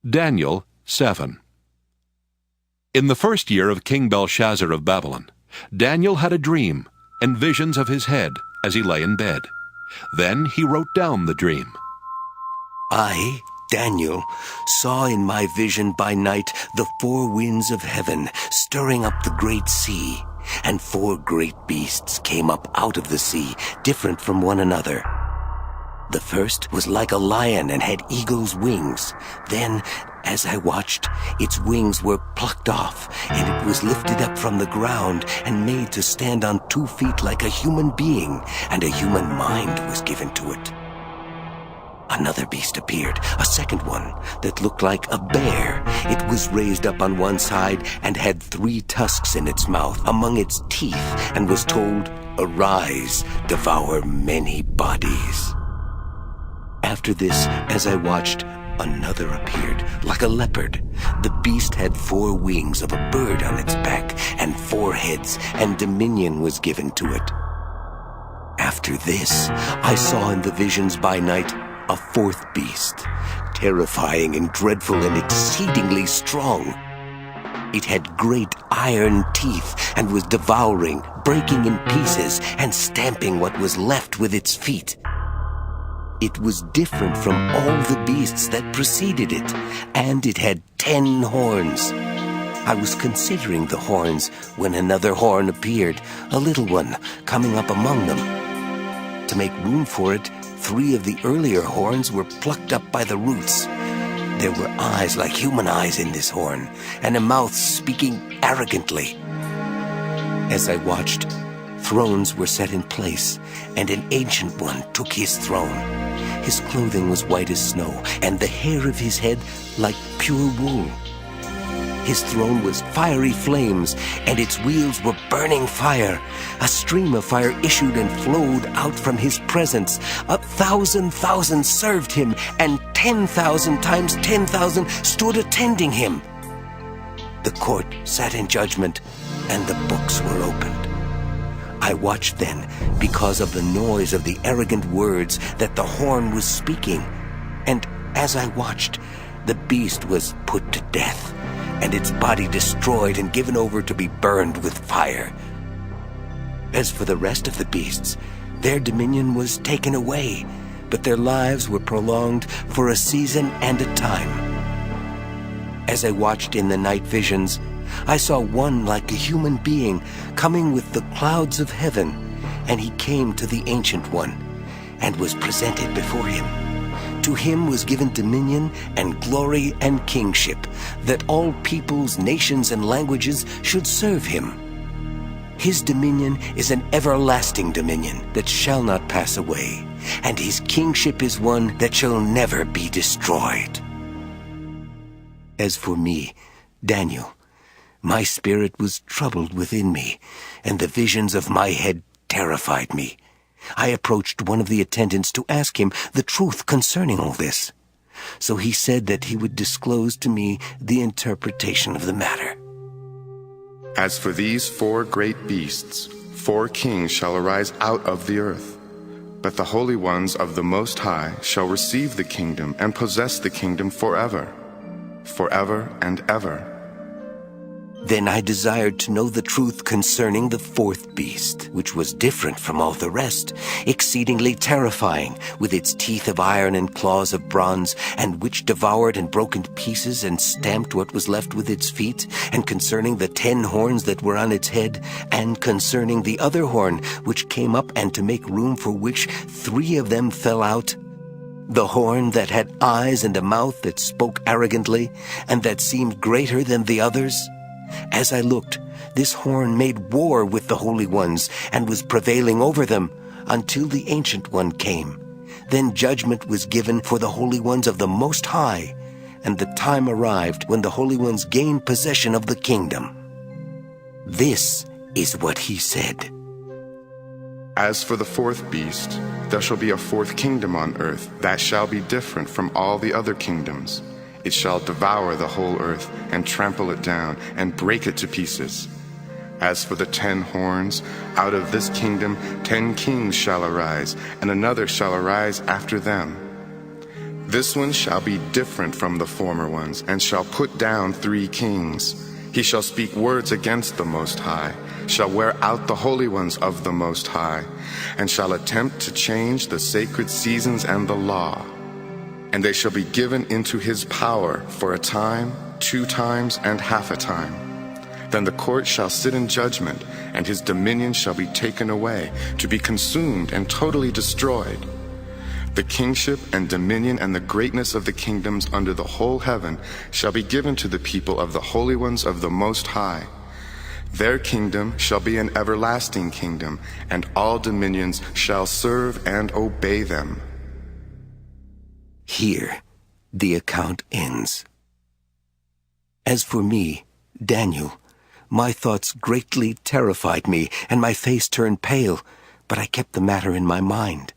Daniel 7. In the first year of King Belshazzar of Babylon, Daniel had a dream and visions of his head as he lay in bed. Then he wrote down the dream. I, Daniel, saw in my vision by night the four winds of heaven stirring up the great sea, and four great beasts came up out of the sea, different from one another. The first was like a lion and had eagle's wings. Then, as I watched, its wings were plucked off, and it was lifted up from the ground and made to stand on 2 feet like a human being, and a human mind was given to it. Another beast appeared, a second one, that looked like a bear. It was raised up on one side and had 3 tusks in its mouth among its teeth, and was told, "Arise, devour many bodies." After this, as I watched, another appeared, like a leopard. The beast had 4 wings of a bird on its back, and 4 heads, and dominion was given to it. After this, I saw in the visions by night a 4th beast, terrifying and dreadful and exceedingly strong. It had great iron teeth, and was devouring, breaking in pieces, and stamping what was left with its feet. It was different from all the beasts that preceded it, and it had 10 horns. I was considering the horns when another horn appeared, a little one, coming up among them. To make room for it, 3 of the earlier horns were plucked up by the roots. There were eyes like human eyes in this horn, and a mouth speaking arrogantly. As I watched, thrones were set in place, and an ancient one took his throne. His clothing was white as snow, and the hair of his head like pure wool. His throne was fiery flames, and its wheels were burning fire. A stream of fire issued and flowed out from his presence. 1,000,000 served him, and 10,000 times 10,000 stood attending him. The court sat in judgment, and the books were opened. I watched then because of the noise of the arrogant words that the horn was speaking. And as I watched, the beast was put to death, and its body destroyed and given over to be burned with fire. As for the rest of the beasts, their dominion was taken away, but their lives were prolonged for a season and a time. As I watched in the night visions, I saw one like a human being coming with the clouds of heaven, and he came to the Ancient One and was presented before him. To him was given dominion and glory and kingship, that all peoples, nations, and languages should serve him. His dominion is an everlasting dominion that shall not pass away, and his kingship is one that shall never be destroyed. As for me, Daniel, my spirit was troubled within me, and the visions of my head terrified me. I approached one of the attendants to ask him the truth concerning all this. So he said that he would disclose to me the interpretation of the matter. As for these 4 great beasts, 4 kings shall arise out of the earth. But the holy ones of the Most High shall receive the kingdom and possess the kingdom forever, forever and ever. Then I desired to know the truth concerning the 4th beast, which was different from all the rest, exceedingly terrifying, with its teeth of iron and claws of bronze, and which devoured and broke into pieces and stamped what was left with its feet, and concerning the 10 horns that were on its head, and concerning the other horn, which came up, and to make room for which 3 of them fell out, the horn that had eyes and a mouth that spoke arrogantly, and that seemed greater than the others. As I looked, this horn made war with the holy ones, and was prevailing over them, until the Ancient One came. Then judgment was given for the holy ones of the Most High, and the time arrived when the holy ones gained possession of the kingdom. This is what he said. As for the 4th beast, there shall be a 4th kingdom on earth that shall be different from all the other kingdoms. It shall devour the whole earth, and trample it down, and break it to pieces. As for the 10 horns, out of this kingdom 10 kings shall arise, and another shall arise after them. This one shall be different from the former ones, and shall put down 3 kings. He shall speak words against the Most High, shall wear out the holy ones of the Most High, and shall attempt to change the sacred seasons and the law. And they shall be given into his power for a time, 2 times, and half a time. Then the court shall sit in judgment, and his dominion shall be taken away, to be consumed and totally destroyed. The kingship and dominion and the greatness of the kingdoms under the whole heaven shall be given to the people of the holy ones of the Most High. Their kingdom shall be an everlasting kingdom, and all dominions shall serve and obey them. Here, the account ends. As for me, Daniel, my thoughts greatly terrified me, and my face turned pale, but I kept the matter in my mind.